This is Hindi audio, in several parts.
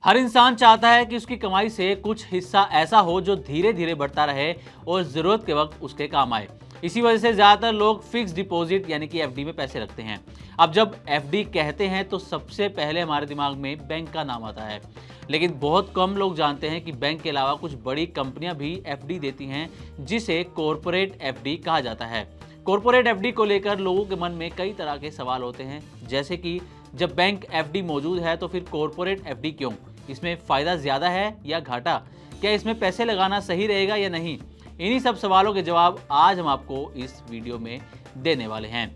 हर इंसान चाहता है कि उसकी कमाई से कुछ हिस्सा ऐसा हो जो धीरे धीरे बढ़ता रहे और ज़रूरत के वक्त उसके काम आए। इसी वजह से ज़्यादातर लोग फिक्स डिपॉजिट यानी कि एफडी में पैसे रखते हैं। अब जब एफडी कहते हैं तो सबसे पहले हमारे दिमाग में बैंक का नाम आता है, लेकिन बहुत कम लोग जानते हैं कि बैंक के अलावा कुछ बड़ी कंपनियां भी एफडी देती हैं, जिसे कॉरपोरेट एफडी कहा जाता है। कॉरपोरेट एफडी को लेकर लोगों के मन में कई तरह के सवाल होते हैं, जैसे कि जब बैंक एफडी मौजूद है तो फिर कॉरपोरेट एफडी क्यों? इसमें फ़ायदा ज़्यादा है या घाटा? क्या इसमें पैसे लगाना सही रहेगा या नहीं? इन्हीं सब सवालों के जवाब आज हम आपको इस वीडियो में देने वाले हैं।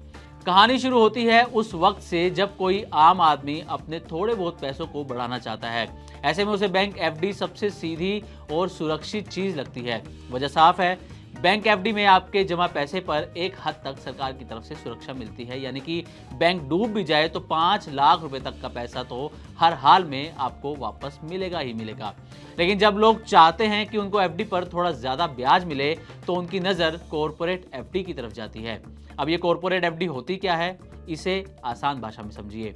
कहानी शुरू होती है उस वक्त से जब कोई आम आदमी अपने थोड़े बहुत पैसों को बढ़ाना चाहता है। ऐसे में उसे बैंक एफडी सबसे सीधी और सुरक्षित चीज़ लगती है। वजह साफ है, बैंक एफडी में आपके जमा पैसे पर एक हद तक सरकार की तरफ से सुरक्षा मिलती है, यानी कि बैंक डूब भी जाए तो 5 लाख रुपए तक का पैसा तो हर हाल में आपको वापस मिलेगा ही मिलेगा। लेकिन जब लोग चाहते हैं कि उनको एफडी पर थोड़ा ज़्यादा ब्याज मिले तो उनकी नज़र कॉरपोरेट एफडी की तरफ जाती है। अब ये कॉरपोरेट एफडी होती क्या है, इसे आसान भाषा में समझिए।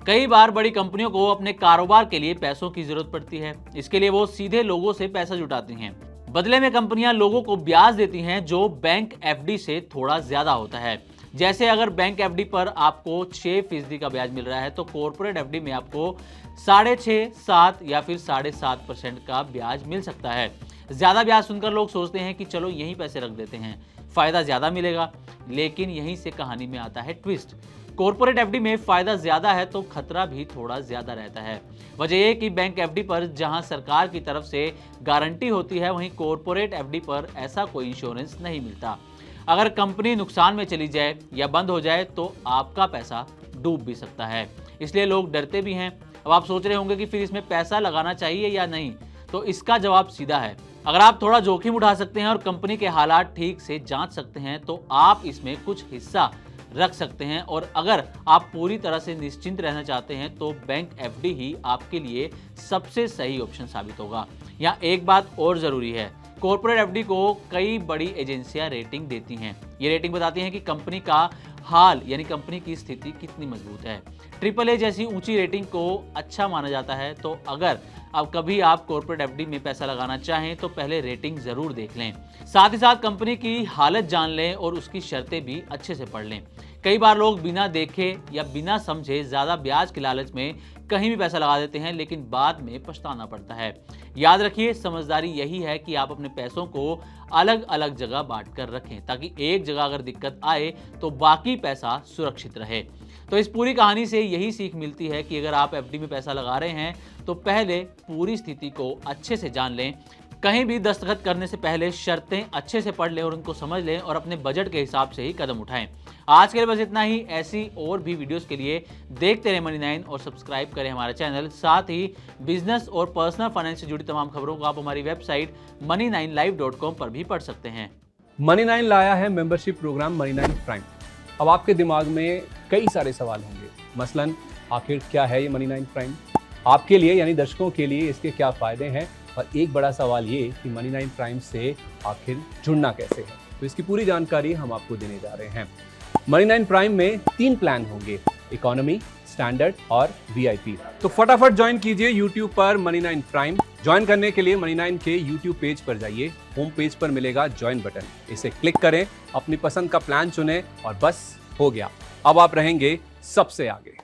कई बार बड़ी कंपनियों को अपने कारोबार के लिए पैसों की जरूरत पड़ती है। इसके लिए वो सीधे लोगों से पैसा जुटाती हैं। बदले में कंपनियां लोगों को ब्याज देती हैं जो बैंक एफडी से थोड़ा ज्यादा होता है। जैसे अगर बैंक एफडी पर आपको 6% का ब्याज मिल रहा है तो कॉरपोरेट एफडी में आपको 6.5, 7 या फिर 7.5% का ब्याज मिल सकता है। ज्यादा ब्याज सुनकर लोग सोचते हैं कि चलो यहीं पैसे रख देते हैं, फायदा ज्यादा मिलेगा। लेकिन यहीं से कहानी में आता है ट्विस्ट। कॉरपोरेट एफडी में फायदा ज्यादा है तो खतरा भी थोड़ा ज्यादा रहता है। वजह यह कि बैंक एफडी पर जहां सरकार की तरफ से गारंटी होती है, वहीं कॉरपोरेट एफडी पर ऐसा कोई इंश्योरेंस नहीं मिलता। अगर कंपनी नुकसान में चली जाए या बंद हो जाए तो आपका पैसा डूब भी सकता है। इसलिए लोग डरते भी हैं। अब आप सोच रहे होंगे कि फिर इसमें पैसा लगाना चाहिए या नहीं, तो इसका जवाब सीधा है। अगर आप थोड़ा जोखिम उठा सकते हैं और कंपनी के हालात ठीक से जांच सकते हैं तो आप इसमें कुछ हिस्सा रख सकते हैं, और अगर आप पूरी तरह से निश्चिंत रहना चाहते हैं तो बैंक एफडी ही आपके लिए सबसे सही ऑप्शन साबित होगा। यहाँ एक बात और ज़रूरी है, कॉरपोरेट एफडी को कई बड़ी एजेंसियां रेटिंग देती हैं। ये रेटिंग बताती हैं कि कंपनी का हाल यानी कंपनी की स्थिति कितनी मजबूत है। AAA जैसी ऊंची रेटिंग को अच्छा माना जाता है। तो अगर अब कभी आप कॉर्पोरेट एफडी में पैसा लगाना चाहें तो पहले रेटिंग जरूर देख लें, साथ ही साथ कंपनी की हालत जान लें और उसकी शर्तें भी अच्छे से पढ़ लें। कई बार लोग बिना देखे या बिना समझे ज्यादा ब्याज के लालच में कहीं भी पैसा लगा देते हैं, लेकिन बाद में पछताना पड़ता है। याद रखिए, समझदारी यही है कि आप अपने पैसों को अलग अलग जगह बांट कर रखें, ताकि एक जगह अगर दिक्कत आए तो बाकी पैसा सुरक्षित रहे। तो इस पूरी कहानी से यही सीख मिलती है कि अगर आप एफडी में पैसा लगा रहे हैं तो पहले पूरी स्थिति को अच्छे से जान लें। कहीं भी दस्तखत करने से पहले शर्तें अच्छे से पढ़ लें और उनको समझ लें, और अपने बजट के हिसाब से ही कदम उठाएं। आज के लिए बस इतना ही। ऐसी और भी वीडियोस के लिए देखते रहे मनी 9 और सब्सक्राइब करें हमारा चैनल। साथ ही बिजनेस और पर्सनल फाइनेंस से जुड़ी तमाम खबरों को आप हमारी वेबसाइट money9live.com पर भी पढ़ सकते हैं। मनी 9 लाया है मेंबरशिप प्रोग्राम मनी 9 प्राइम। अब आपके दिमाग में कई सारे सवाल होंगे, मसलन आखिर क्या है ये मनी 9 प्राइम, आपके लिए यानी दर्शकों के लिए इसके क्या फायदे हैं, और एक बड़ा सवाल ये कि मनी 9 प्राइम से आखिर जुड़ना कैसे है। तो इसकी पूरी जानकारी हम आपको देने जा रहे हैं। मनी 9 प्राइम में 3 प्लान होंगे, इकोनॉमी, स्टैंडर्ड और VIP। तो फटाफट ज्वाइन कीजिए YouTube पर मनी 9 प्राइम। ज्वाइन करने के लिए मनी 9 के YouTube पेज पर जाइए। होम पेज पर मिलेगा ज्वाइन बटन, इसे क्लिक करें, अपनी पसंद का प्लान चुनें और बस हो गया, अब आप रहेंगे सबसे आगे।